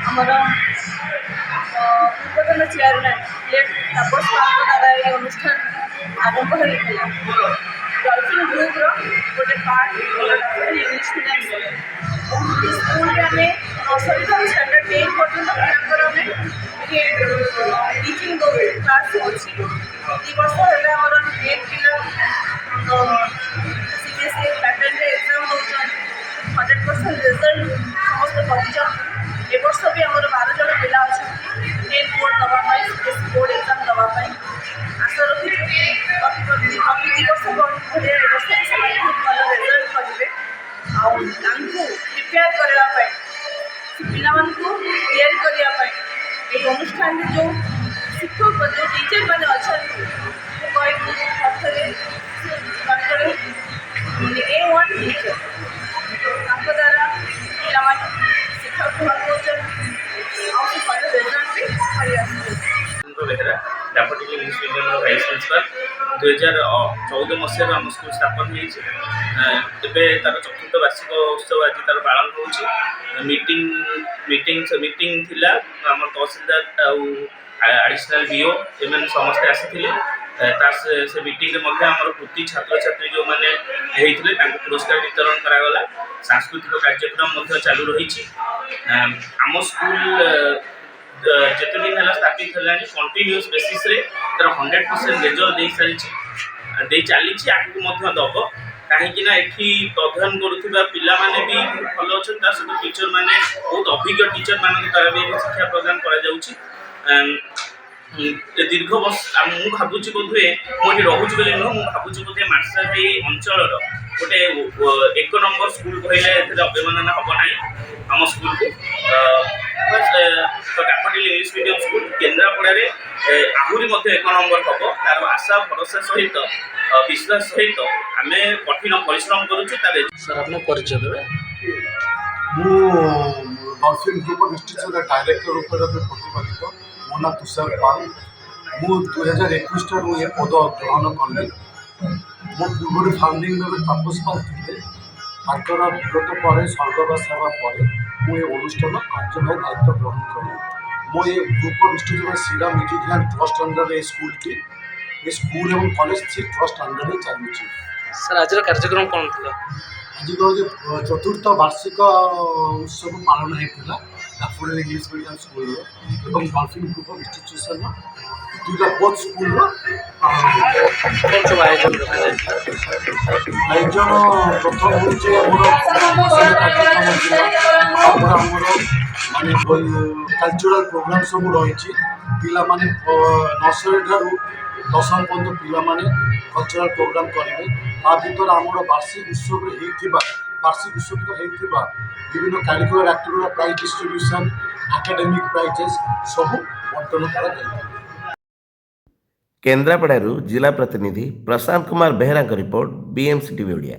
ଆମର ପୂର୍ବତନ chairman late Tapas ପାତ୍ର ଦ୍ୱାରା ଏହି ଅନୁଷ୍ଠାନ ଆରମ୍ଭ ହୋଇଥିଲା। ଡଲଫିନ୍ ଗ୍ରୁପ୍ର ଗୋଟେ ପାର୍ଟ ଇଂଲିଶ ମିଡ଼ିୟମ୍ ସ୍କୁଲ୍। ଏହି ସ୍କୁଲରେ ଆମେ ନର୍ସରୀଠାରୁ ଷ୍ଟାଣ୍ଡାର୍ଡ 10 ପର୍ଯ୍ୟନ୍ତ ପିଲାଙ୍କର ଆମେ ଟିଚିଂ ଦେଉଛୁ, କ୍ଲାସ୍ ଅଛି। 2 ବର୍ଷ ହେଲେ ଆମର 10 ପିଲା CBSE ପ୍ୟାଟର୍ନରେ ଏକ୍ଜାମ୍ ଦେଉଛନ୍ତି। 100% ରେଜଲ୍ଟ ସମସ୍ତେ କରିଛନ୍ତି। ଏ ବର୍ଷ ବି ଆମର 12 ଜଣ ପିଲା ଅଛନ୍ତି 10 ବୋର୍ଡ଼ ଦେବା ପାଇଁ, CBSE ବୋର୍ଡ଼ ଏକ୍ଜାମ୍ ଦେବା ପାଇଁ। ଆଶା ରଖିଛୁ ପ୍ରତି 2 ବର୍ଷ ଭଳିଆ ଏ ବର୍ଷ ସେମାନେ ବହୁତ ଭଲ ରେଜଲ୍ଟ କରିବେ। ଆଉ ତାଙ୍କୁ ପ୍ରିପେୟାର କରିବା ପାଇଁ, ସେ ପିଲାମାନଙ୍କୁ ତିଆରି କରିବା ପାଇଁ ଏହି ଅନୁଷ୍ଠାନରେ ଯେଉଁ ଶିକ୍ଷକ ଯେଉଁ ଟିଚର୍ମାନେ ଅଛନ୍ତି, ମୁଁ କହିବି ଅର୍ଥରେ ସେ ଜଣେ A1 ଟିଚର୍। ତାଙ୍କ ଦ୍ୱାରା ପିଲାମାନେ ଶିକ୍ଷା ଗ୍ରହଣ କରୁଛନ୍ତି ଆଉ ସେ ଭଲ ରେଜଲ୍ଟ ବି କରି ଆସୁଛନ୍ତି। ବେହେରା ଡାଫୋଡିଲ୍ ଇଂଲିଶ ମିଡ଼ିୟମର ଭାଇସ୍ ପ୍ରିନ୍ସିପାଲ୍। 2014 ମସିହାରୁ ଆମ ସ୍କୁଲ ସ୍ଥାପନ ହୋଇଛି। ଏବେ ତା'ର ଚତୁର୍ଥ ବାର୍ଷିକ ଉତ୍ସବ ଆଜି ତା'ର ପାଳନ ହେଉଛି। ମିଟିଂ ଥିଲା, ଆମର ତହସିଲଦାର ଆଉ ଆଡ଼ିସନାଲ୍ BO ଏମାନେ ସମସ୍ତେ ଆସିଥିଲେ। ସେ ମିଟିଂରେ ମଧ୍ୟ ଆମର କୃତି ଛାତ୍ରଛାତ୍ରୀ ଯେଉଁମାନେ ହେଇଥିଲେ ତାଙ୍କୁ ପୁରସ୍କାର ବିତରଣ କରାଗଲା। ସାଂସ୍କୃତିକ କାର୍ଯ୍ୟକ୍ରମ ମଧ୍ୟ ଚାଲୁ ରହିଛି। ଆମ ସ୍କୁଲ ଯେତେ ଦିନ ହେଲା ସ୍ଥାପିତ ହେଲାଣି କଣ୍ଟିନ୍ୟୁଅସ୍ ବେସିସ୍ରେ ତା'ର 100% ରେଜଲ୍ଟ ଦେଇ ଚାଲିଛି, ଆଗକୁ ମଧ୍ୟ ଦେବ। କାହିଁକିନା ଏଠି ଅଧ୍ୟୟନ କରୁଥିବା ପିଲାମାନେ ବି ଭଲ ଅଛନ୍ତି, ତା ସହିତ ଟିଚର୍ମାନେ ବହୁତ ଅଭିଜ୍ଞ ଟିଚର୍ମାନଙ୍କ ଦ୍ୱାରା ବି ଶିକ୍ଷା ପ୍ରଦାନ କରାଯାଉଛି। ଦୀର୍ଘ ବର୍ଷ ମୁଁ ଭାବୁଛି ବୋଧହୁଏ ମୁଁ ଏଠି ରହୁଛି ବୋଲି ନୁହଁ, ମୁଁ ଭାବୁଛି ବୋଧେ ମାର୍ଶାଘାଇ ଅଞ୍ଚଳର ଗୋଟେ 1 ନମ୍ବର ସ୍କୁଲ କହିଲେ ଏଥିରେ ଅବମାନନା ହେବ ନାହିଁ ଆମ ସ୍କୁଲକୁ। ଡାଫୋଡିଲ୍ ଇଂଲିଶ ମିଡ଼ିୟମ୍ ସ୍କୁଲ କେନ୍ଦ୍ରାପଡ଼ାରେ ଆହୁରି ମଧ୍ୟ 1 ନମ୍ବର ହେବ। ତା'ର ଆଶା ଭରସା ସହିତ ବିଶ୍ୱାସ ସହିତ ଆମେ କଠିନ ପରିଶ୍ରମ କରୁଛୁ। ସାର୍ ଆପଣ ପରିଚୟ ଦେବେ? ମୁଁ ଡଲଫିନ୍ ଗ୍ରୁପ୍ ଅଫ୍ ଇନଷ୍ଟିଚ୍ୟୁଟ୍ର ଡାଇରେକ୍ଟର ରୂପରେ ପ୍ରତିପାଦିତ। ମୋ ନାଁ ତୁଷାର ପାଲ। ମୁଁ 2021 ଠାରୁ ଏ ପଦ ଗ୍ରହଣ କଲି। ମୋ ପୂର୍ବରୁ ଫାଉଣ୍ଡିଂ ମେମ୍ବର ତାପସ ପାଲ ଥିଲେ। ତାଙ୍କର ବିଗତ ପରେ ସ୍ୱର୍ଗବାସ ହେବା ପରେ ମୁଁ ଏ ଅନୁଷ୍ଠାନ କାର୍ଯ୍ୟଭାରୀ ଦାୟିତ୍ୱ ଗ୍ରହଣ କଲି। ମୁଁ ଏ ଗ୍ରୁପ୍ ଅଫ୍ ଇନଷ୍ଟିଚ୍ୟୁଟ୍ର ଶ୍ରୀରାମ ଏଜୁକେସନ୍ ଟ୍ରଷ୍ଟ ଅଣ୍ଡରରେ ଏ ସ୍କୁଲଟି, ଏ ସ୍କୁଲ ଏବଂ କଲେଜ ସେ ଟ୍ରଷ୍ଟ ଅଣ୍ଡରରେ ଚାଲୁଛି। ସାର୍ ଆଜିର କାର୍ଯ୍ୟକ୍ରମ କ'ଣ ଥିଲା? ଆଜିର ଚତୁର୍ଥ ବାର୍ଷିକ ଉତ୍ସବ ପାଳନ ହେଇଥିଲା ଡାଫୋଡିଲ୍ ଇଂଲିଶ ମିଡ଼ିୟମ୍ ସ୍କୁଲର ଏବଂ ଡଲଫିନ୍ ଗ୍ରୁପ୍ ଅଫ୍ ଇନଷ୍ଟିଚ୍ୟୁସନ୍ର ଦୁଇଟା ବୋଥ୍ ସ୍କୁଲର ଆୟୋଜନ ପ୍ରଥମ ହେଉଛି ଆମର କାର୍ଯ୍ୟକ୍ରମ ଥିଲା। ଆମର ମାନେ କାଲଚରାଲ୍ ପ୍ରୋଗ୍ରାମ୍ ସବୁ ରହିଛି। ପିଲାମାନେ ନର୍ସରୀ ଠାରୁ 10ମ ପର୍ଯ୍ୟନ୍ତ ପିଲାମାନେ କଲଚରାଲ୍ ପ୍ରୋଗ୍ରାମ୍ କରିବେ। ତା ଭିତରେ ଆମର ବାର୍ଷିକ ଉତ୍ସବରେ ହେଇଥିବା ବିଭିନ୍ନ କାରିକୁଲାର ଆକ୍ଟିଭିଟିର ପ୍ରାଇଜ୍ ଡିଷ୍ଟ୍ରିବ୍ୟୁସନ୍, ଆକାଡେମିକ୍ ପ୍ରାଇଜେସ୍ ସବୁ ବଣ୍ଟନ କରାଯାଇଥିଲା। କେନ୍ଦ୍ରାପଡ଼ାରୁ ଜିଲ୍ଲା ପ୍ରତିନିଧି ପ୍ରଶାନ୍ତ କୁମାର ବେହେରାଙ୍କ ରିପୋର୍ଟ, BMC TV ଓଡ଼ିଆ।